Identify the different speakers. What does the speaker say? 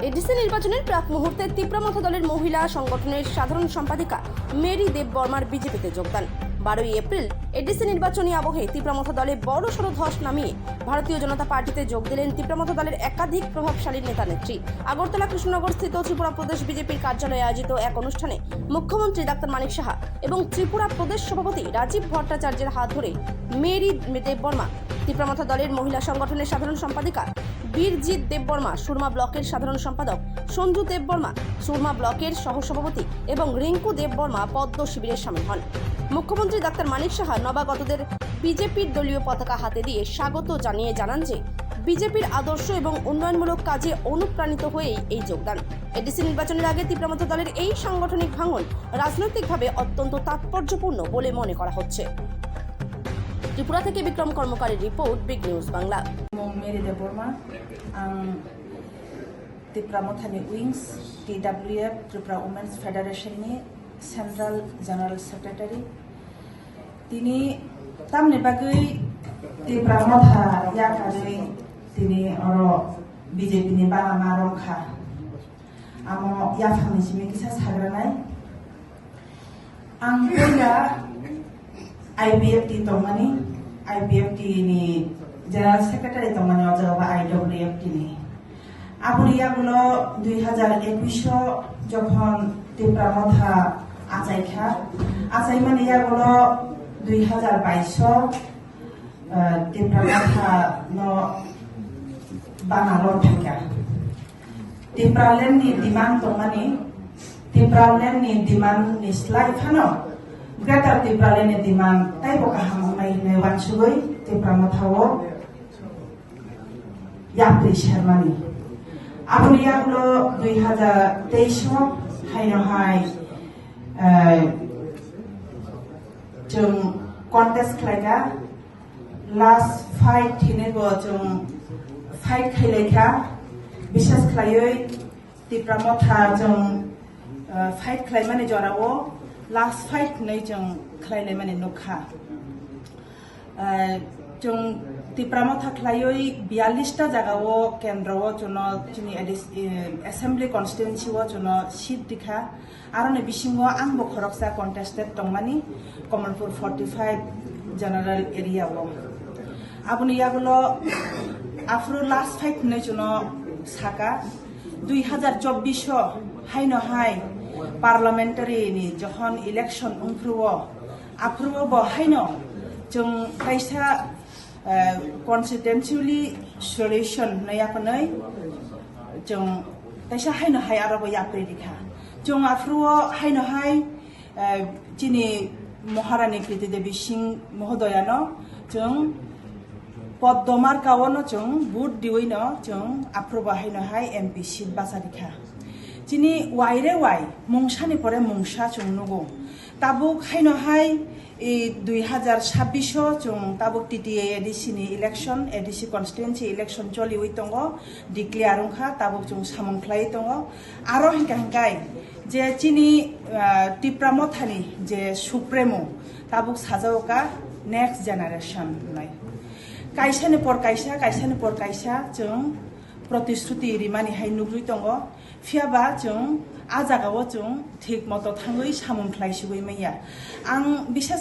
Speaker 1: ADC নির্বাচনের প্রাক মুহূর্তে তীব্রমথা দলের মহিলা সংগঠনের সাধারণ সম্পাদিকা মেরি দেব বর্মার বিজেপিতে যোগদান। 12 এপ্রিল এডিসি নির্বাচনী আবহে তীব্রমথা দলে বড়সড় ধস নামিয়ে ভারতীয় জনতা পার্টিতে যোগ দিলেন তীব্রমথা দলের একাধিক প্রভাবশালী নেতা নেত্রী। আগরতলা কৃষ্ণনগর স্থিত ত্রিপুরা প্রদেশ বিজেপির কার্যালয়ে আয়োজিত এক অনুষ্ঠানে মুখ্যমন্ত্রী ডাক্তার মানিক সাহা এবং ত্রিপুরা প্রদেশ সভাপতি রাজীব ভট্টাচার্যের হাত ধরে মেরি দেব বর্মা, তীব্রমথা দলের মহিলা সংগঠনের সাধারণ সম্পাদিকা বীরজিৎ দেববর্মা, সুরমা ব্লকের সাধারণ সম্পাদক সঞ্জু দেববর্মা, সুরমা ব্লকের সহসভাপতি এবং রিঙ্কু দেববর্মা পদ্ম শিবিরে সামিল হন। মুখ্যমন্ত্রী ডাক্তার মানিক সাহা নবাগতদের বিজেপির দলীয় পতাকা হাতে দিয়ে স্বাগত জানিয়ে জানান যে বিজেপির আদর্শ এবং উন্নয়নমূলক কাজে অনুপ্রাণিত হয়েই এই যোগদান। এডিসি নির্বাচনের আগে তীব্রমথা দলের এই সাংগঠনিক ভাঙন রাজনৈতিকভাবে অত্যন্ত তাৎপর্যপূর্ণ বলে মনে করা হচ্ছে। ত্রিপুরা থেকে বিক্রম কর্মকারের report, big news Bangla.
Speaker 2: Mary Debbarma তীব্রমথানি উইংস TWF ত্রিপুরা উমেন্স ফেডারেশনनि सेन्ट्रल जनरल सेक्रेटारि তিনি তামনে বাগৈ তীব্রমথা ইয়াকাरै তিনি অর বিজেপি नि बानामा रंखा आमो याफांनि सिमे किसा साग्रानाय आं पहिला IBFT तंमानि IBFT नि जनरल सेक्रेटारि तंमानि अजगबा IWFT नि आबुनि यागुलो 2021 যখন তীব্রমথা আচাইখা আচাইমানি यागुलो 2022 তীব্রমথা ন বানালো থাকা তীব্রালেনनि ডিমান্ড তंमानि তীব্রালেনनि ডিমান্ড নিস্লাই ফানো গ্রেটার তীব্রালেনनि ডিমান্ড তাইबो गाहामनाय ने वानसुगै তীব্রমথাও याप्रि शर्मानि आबुनि यागुलो 2023 हायनहाय जों कन्टेस्ट खालायगा लास्ट फाइट थिनेबो जों फाइट खालायखा बिसास खालायै तीब्रमथा जों फाइट खालायमाने जरावो लास्ट फाइट नै जों खालायनाय माने नुखा जों তীব্রমথা खालायै 42 टा जागाओ केन्द्रओ जोनो जोंनि एसेम्बली कन्स्टिट्युएन्सिओ जोनो सीट दिखा आरो नै बिसिङो आंबो खरकसा कन्टेस्टेड तंमानि कमलपुर 45 जनरल एरियाओ आबुनि यागुलो आफ्रो लास्ट फाइट नै जोनो साका 2024 हायनहाय पार्लामेन्टारि नि जहन इलेक्शन उनफ्रुओ आफ्रुओ बहायनो जों कायसा कन्स्टिट्युएन्सिलि सल्युशन नयापनै जों कायसा हायनहाय आरोबो याप्रि दिखा जों आफ्रुओ हायनहाय जिनि महारानी प्रीति देवी सिंह महोदयानो जों पद्ममार्कावनो जों बुट दिवैनो जों आफ्रुबो हायनहाय MP सीट बासा दिखा जिनि वाइरे वाइ मुंसानि परे मुंसा जों नुगो ताबुक हायनहाय 2026 जों ताबुक TTA ADC नि इलेक्शन ADC कन्स्टिट्युएन्सि इलेक्शन चलिवै दङ डिक्लेयार रंखा ताबुक जों सामंख्लाय दङ आरो हिंकाय जे जिनि तीब्रमथानि जे सुप्रेमो ताबुक साजावका नेक्स्ट जेनारेशन नाय कायसानि पर कायसा जों प्रतिश्रुति रिमानि हाय नुग्रुइ दङ फियाबा जों आ जागाव जों ठीक मतो थाङै सामंख्लाय सिगै मैया आं बिसा